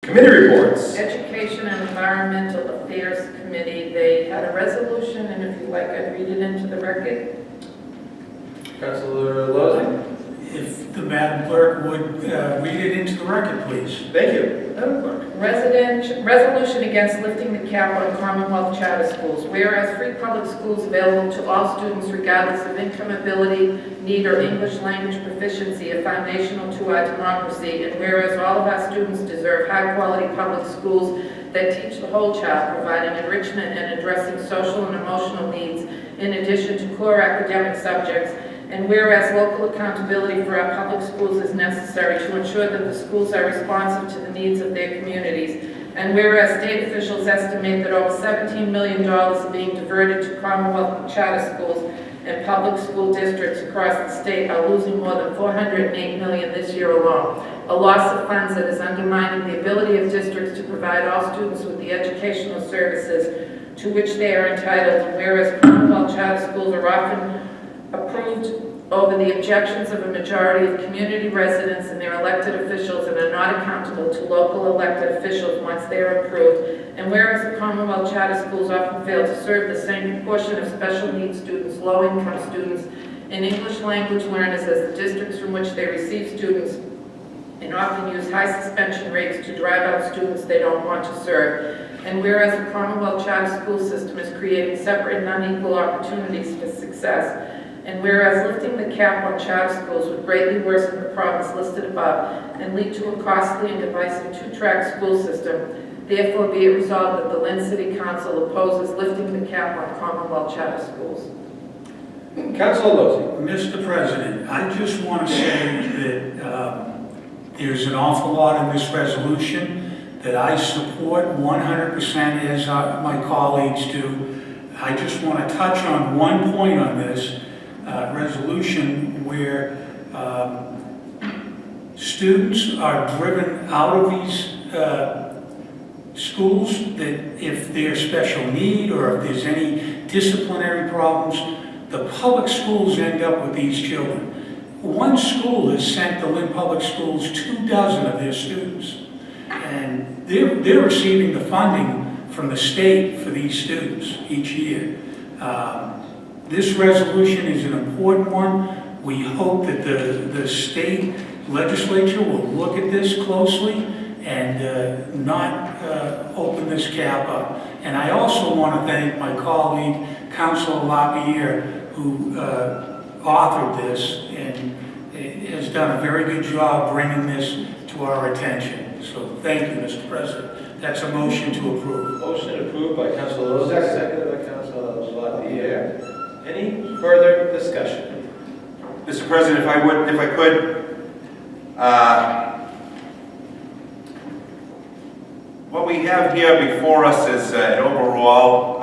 Committee reports. Education and Environmental Affairs Committee, they had a resolution, and if you like, I'd read it into the record. Councilor Lozey. If the Madam Clerk would read it into the record, please. Thank you. Madam Clerk. Resolution against lifting the cap on Commonwealth charter schools. Whereas free public schools available to all students regardless of income, ability, need, or English language proficiency are foundational to our democracy. And whereas all of our students deserve high-quality public schools that teach the whole child, providing enrichment and addressing social and emotional needs in addition to core academic subjects. And whereas local accountability for our public schools is necessary to ensure that the schools are responsive to the needs of their communities. And whereas state officials estimate that over $17 million are being diverted to Commonwealth charter schools, and public school districts across the state are losing more than $408 million this year alone. A loss of funds that is undermining the ability of districts to provide all students with the educational services to which they are entitled. And whereas Commonwealth charter schools are often approved over the objections of a majority of community residents and their elected officials, and are not accountable to local elected officials once they are approved. And whereas the Commonwealth charter schools often fail to serve the same proportion of special needs students, low-income students, and English language learners as the districts from which they receive students, and often use high suspension rates to drive out students they don't want to serve. And whereas the Commonwealth charter school system is creating separate and unequal opportunities for success. And whereas lifting the cap on charter schools would greatly worsen the problems listed above and lead to a costly and divisive two-track school system, therefore be it resolved that the Lynn City Council opposes lifting the cap on Commonwealth charter schools. Councilor Lozey. Mr. President, I just want to say that there's an awful lot in this resolution that I support 100% as my colleagues do. I just want to touch on one point on this resolution where students are driven out of these schools, that if they're special need or if there's any disciplinary problems, the public schools end up with these children. One school has sent the Lynn Public Schools 24 of their students, and they're receiving the funding from the state for these students each year. This resolution is an important one. We hope that the state legislature will look at this closely and not open this cap up. And I also want to thank my colleague, Councilor Lapierre, who authored this and has done a very good job bringing this to our attention. So thank you, Mr. President. That's a motion to approve. Motion approved by Councilor Lozey, seconded by Councilor Lapierre. Any further discussion? Mr. President, if I could, what we have here before us is an overall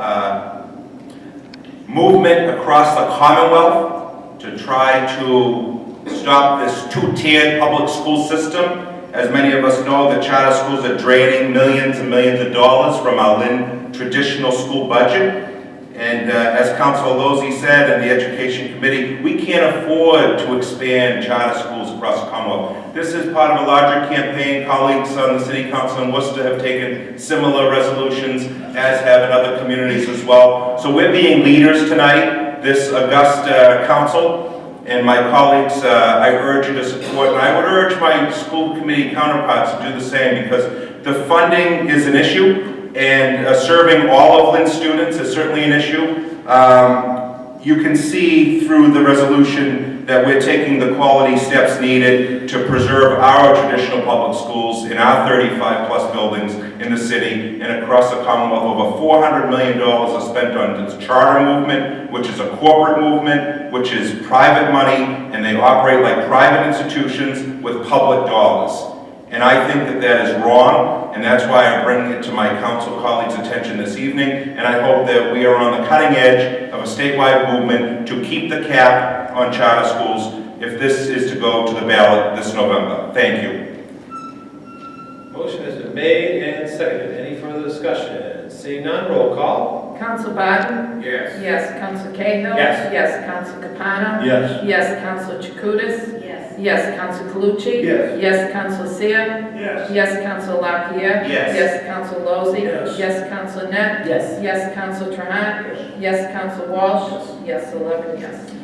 movement across the Commonwealth to try to stop this two-tiered public school system. As many of us know, the charter schools are draining millions and millions of dollars from our Lynn traditional school budget. And as Councilor Lozey said in the Education Committee, we can't afford to expand charter schools across the Commonwealth. This is part of a larger campaign. Colleagues on the City Council in Worcester have taken similar resolutions, as have in other communities as well. So we're being leaders tonight, this august council. And my colleagues, I urge you to support, and I would urge my school committee counterparts to do the same, because the funding is an issue. And serving all of Lynn's students is certainly an issue. You can see through the resolution that we're taking the quality steps needed to preserve our traditional public schools in our 35+ buildings in the city and across the Commonwealth. Over $400 million are spent on this charter movement, which is a corporate movement, which is private money, and they operate like private institutions with public dollars. And I think that that is wrong, and that's why I'm bringing it to my council colleagues' attention this evening, and I hope that we are on the cutting edge of a statewide movement to keep the cap on charter schools if this is to go to the ballot this November. Thank you. Motion has been made and seconded. Any further discussion? Seeing none, roll call. Council Barton? Yes. Yes. Council Cahill? Yes. Yes. Council Capano? Yes. Yes. Council Chakutis? Yes. Yes, Counsel Calucci? Yes. Yes, Counsel Seer? Yes. Yes, Counsel LaPierre? Yes. Yes, Counsel Lozey? Yes. Yes, Counsel Net? Yes. Yes, Counsel Trahan? Yes. Yes, Counsel Walsh? Yes, 11 yes.